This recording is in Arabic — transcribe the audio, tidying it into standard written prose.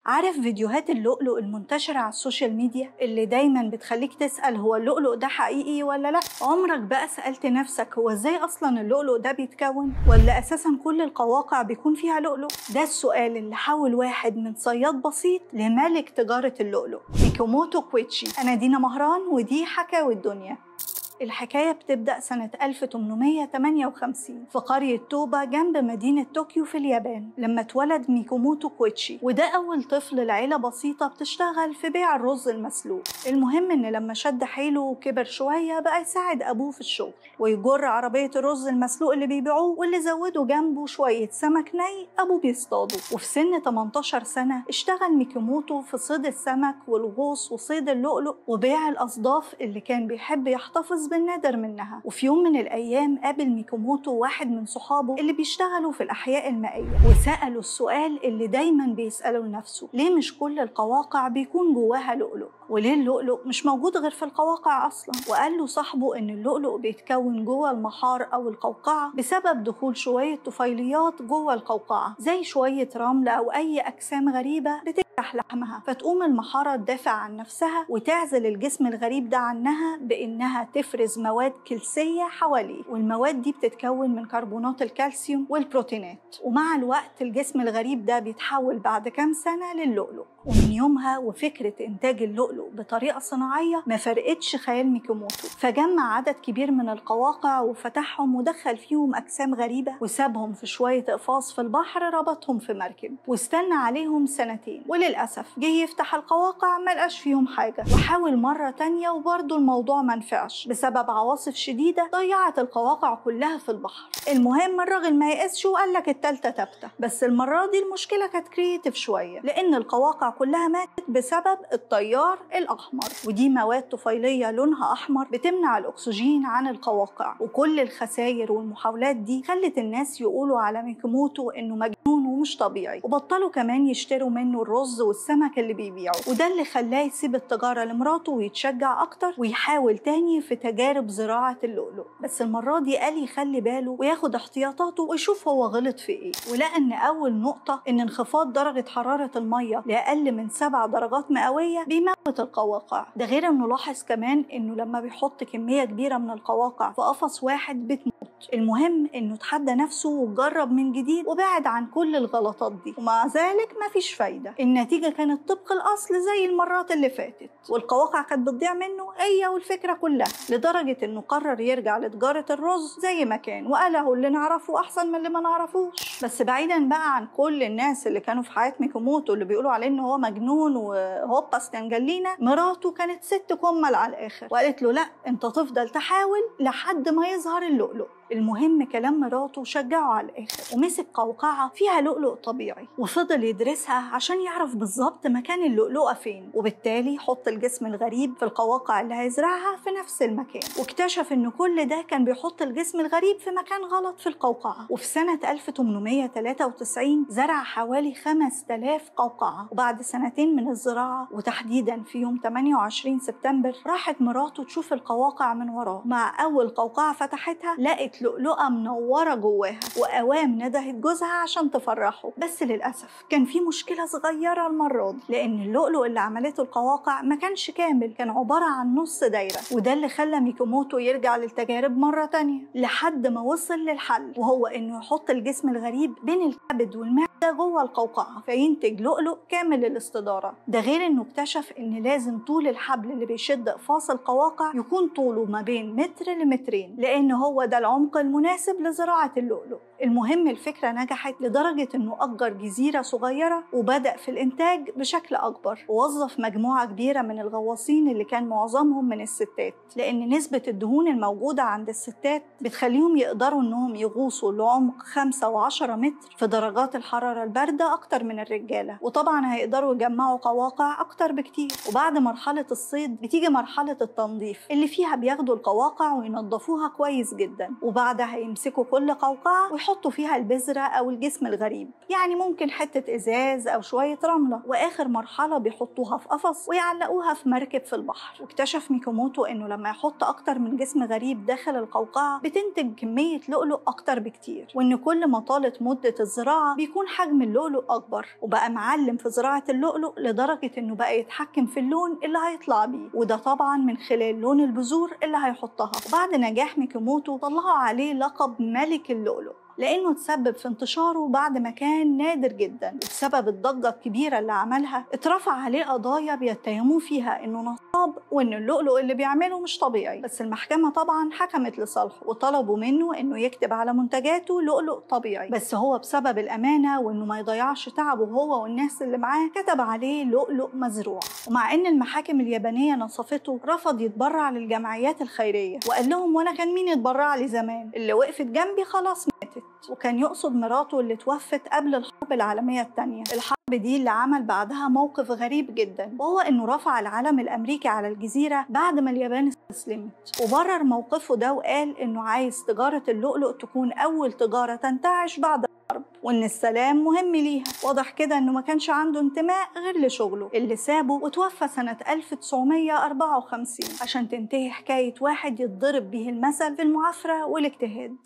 عارف فيديوهات اللؤلؤ المنتشرة على السوشيال ميديا اللي دايما بتخليك تسأل هو اللؤلؤ ده حقيقي ولا لا؟ عمرك بقى سألت نفسك هو ازاي اصلا اللؤلؤ ده بيتكون؟ ولا اساسا كل القواقع بيكون فيها لؤلؤ؟ ده السؤال اللي حول واحد من صياد بسيط لملك تجارة اللؤلؤ ميكيموتو كويتشي. انا دينا مهران ودي حكاوي الدنيا. الحكاية بتبدأ سنة 1858 في قرية توبا جنب مدينة طوكيو في اليابان لما اتولد ميكيموتو كويتشي، وده أول طفل لعيلة بسيطة بتشتغل في بيع الرز المسلوق. المهم إن لما شد حيله وكبر شوية بقى يساعد أبوه في الشغل ويجر عربية الرز المسلوق اللي بيبيعوه، واللي زودوا جنبه شوية سمك ني أبوه بيصطاده. وفي سن 18 سنة اشتغل ميكيموتو في صيد السمك والغوص وصيد اللؤلؤ وبيع الأصداف اللي كان بيحب يحتفظ بالنادر منها. وفي يوم من الأيام قابل ميكيموتو واحد من صحابه اللي بيشتغلوا في الأحياء المائية، وسأله السؤال اللي دايما بيسأله لنفسه: ليه مش كل القواقع بيكون جواها لؤلؤ؟ وليه اللؤلؤ مش موجود غير في القواقع أصلا؟ وقال له صاحبه إن اللؤلؤ بيتكون جوه المحار أو القوقعة بسبب دخول شوية طفيليات جوه القوقعة، زي شوية رمل أو أي أجسام غريبة بتجرح لحمها، فتقوم المحارة تدافع عن نفسها وتعزل الجسم الغريب ده عنها بإنها تفرز مواد كلسية حواليه، والمواد دي بتتكون من كربونات الكالسيوم والبروتينات. ومع الوقت الجسم الغريب ده بيتحول بعد كام سنة للؤلؤ. ومن يومها وفكرة إنتاج اللؤلؤ بطريقة صناعية ما فرقتش خيال ميكيموتو، فجمع عدد كبير من القواقع وفتحهم ودخل فيهم أجسام غريبة وسابهم في شوية إقفاص في البحر، ربطهم في مركب واستنى عليهم سنتين. وللأسف جه يفتح القواقع ملقاش فيهم حاجة، وحاول مرة تانية وبرضه الموضوع منفعش بسبب عواصف شديدة ضيعت القواقع كلها في البحر. المهم الراجل ما يقسش وقال لك التالتة تابتة، بس المرة دي المشكلة كانت كرييتيف شوية، لأن القواقع كلها ماتت بسبب التيار الأحمر، ودي مواد طفيلية لونها أحمر بتمنع الأكسجين عن القواقع. وكل الخسائر والمحاولات دي خلت الناس يقولوا على ميكيموتو إنه مجنون ومش طبيعي، وبطلوا كمان يشتروا منه الرز والسمك اللي بيبيعه. وده اللي خلاه يسيب التجارة لمراته ويتشجع أكتر ويحاول تاني في تجارب زراعة اللؤلؤ، بس المرة دي قال يخلي باله وياخد احتياطاته ويشوف هو غلط في إيه. ولقى إن أول نقطة إن انخفاض درجة حرارة المية لأقل من 7 درجات مئوية بيموت القواقع. ده غير إنه لاحظ كمان إنه لما بيحط كمية كبيرة من القواقع في قفص واحد بتموت. المهم إنه تحدى نفسه وجرب من جديد وبعد عن كل الغلطات دي، ومع ذلك مفيش فايدة. النتيجة كانت طبق الأصل زي المرات اللي فاتت، والقواقع كانت بتضيع منه هي والفكرة كلها، لدرجة إنه قرر يرجع لتجارة الرز زي ما كان، وقال هو اللي نعرفه أحسن من اللي ما نعرفوش. بس بعيدا بقى عن كل الناس اللي كانوا في حياة ميكيموتو اللي بيقولوا عليه إن هو مجنون وهوبا استنجلينا، مراته كانت ست كمل على الآخر وقالت له لا أنت تفضل تحاول لحد ما يظهر اللؤلؤ. المهم كلام مراته شجعه على الآخر، ومسك قوقعة فيها لؤلؤ طبيعي وفضل يدرسها عشان يعرف بالظبط مكان اللؤلؤة فين، وبالتالي يحط الجسم الغريب في القواقع اللي هيزرعها في نفس المكان. واكتشف إن كل ده كان بيحط الجسم الغريب في مكان غلط في القوقعة. وفي سنة 1893 زرع حوالي 5000 قوقعة، وبعد سنتين من الزراعة وتحديدا في يوم 28 سبتمبر راحت مراته تشوف القواقع من وراه. مع أول قوقعة فتحتها لقت لؤلؤة منورة جواها، وقوام ندهت جوزها عشان تفرحه. بس للأسف كان في مشكلة صغيرة المرة دي، لأن اللؤلؤ اللي عملته القواقع ما كانش كامل، كان عبارة عن نص دايرة. وده اللي خلى ميكيموتو يرجع للتجارب مرة تانية لحد ما وصل للحل، وهو إنه يحط الجسم الغريب بين الكبد والمعدة جوه القوقعة فينتج لؤلؤ كامل الاستدارة. ده غير إنه اكتشف إن لازم طول الحبل اللي بيشد أقفاص القواقع يكون طوله ما بين متر لمترين، لأن هو ده العمق المناسب لزراعة اللؤلؤ. المهم الفكرة نجحت لدرجة إنه أجر جزيرة صغيرة وبدأ في الإنتاج بشكل أكبر، ووظف مجموعة كبيرة من الغواصين اللي كان معظمهم من الستات، لأن نسبة الدهون الموجودة عند الستات بتخليهم يقدروا إنهم يغوصوا لعمق 5 و10 متر في درجات الحرارة الباردة أكتر من الرجالة، وطبعا هيقدروا يجمعوا قواقع أكتر بكتير. وبعد مرحلة الصيد بتيجي مرحلة التنظيف اللي فيها بياخدوا القواقع وينظفوها كويس جدا، وبعدها يمسكوا كل قوقعة ويحطوا فيها البذرة أو الجسم الغريب، يعني ممكن حتة إزاز أو شوية رملة. وآخر مرحلة بيحطوها في قفص ويعلقوها في مركب في البحر. واكتشف ميكيموتو إنه لما يحط أكتر من جسم غريب داخل القوقعة بتنتج كمية لؤلؤ أكتر بكتير، وإن كل ما طالت مدة الزراعة بيكون حجم اللؤلؤ أكبر، وبقى معلم في زراعة اللؤلؤ لدرجة إنه بقى يتحكم في اللون اللي هيطلع بيه، وده طبعا من خلال لون البذور اللي هيحطها. وبعد نجاح ميكيموتو طلعوا عليه لقب ملك اللؤلؤ لأنه تسبب في انتشاره بعد ما كان نادر جدا. وبسبب الضجة الكبيرة اللي عملها اترفع عليه قضايا بيتهموه فيها إنه نصاب وإن اللؤلؤ اللي بيعمله مش طبيعي، بس المحكمة طبعا حكمت لصالحه وطلبوا منه إنه يكتب على منتجاته لؤلؤ طبيعي، بس هو بسبب الأمانة وإنه ما يضيعش تعبه هو والناس اللي معاه كتب عليه لؤلؤ مزروع. ومع إن المحاكم اليابانية نصفته رفض يتبرع للجمعيات الخيرية وقال لهم وأنا كان مين يتبرع لي زمان، اللي وقفت جنبي خلاص ماتت. وكان يقصد مراته اللي توفت قبل الحرب العالمية الثانية. الحرب دي اللي عمل بعدها موقف غريب جدا، وهو انه رفع العلم الامريكي على الجزيرة بعد ما اليابان استسلمت، وبرر موقفه ده وقال انه عايز تجارة اللؤلؤ تكون اول تجارة تنتعش بعد الحرب، وان السلام مهم ليها. واضح كده انه ما كانش عنده انتماء غير لشغله اللي سابه وتوفى سنة 1954 عشان تنتهي حكاية واحد يتضرب به المثل في المعافرة والاجتهاد.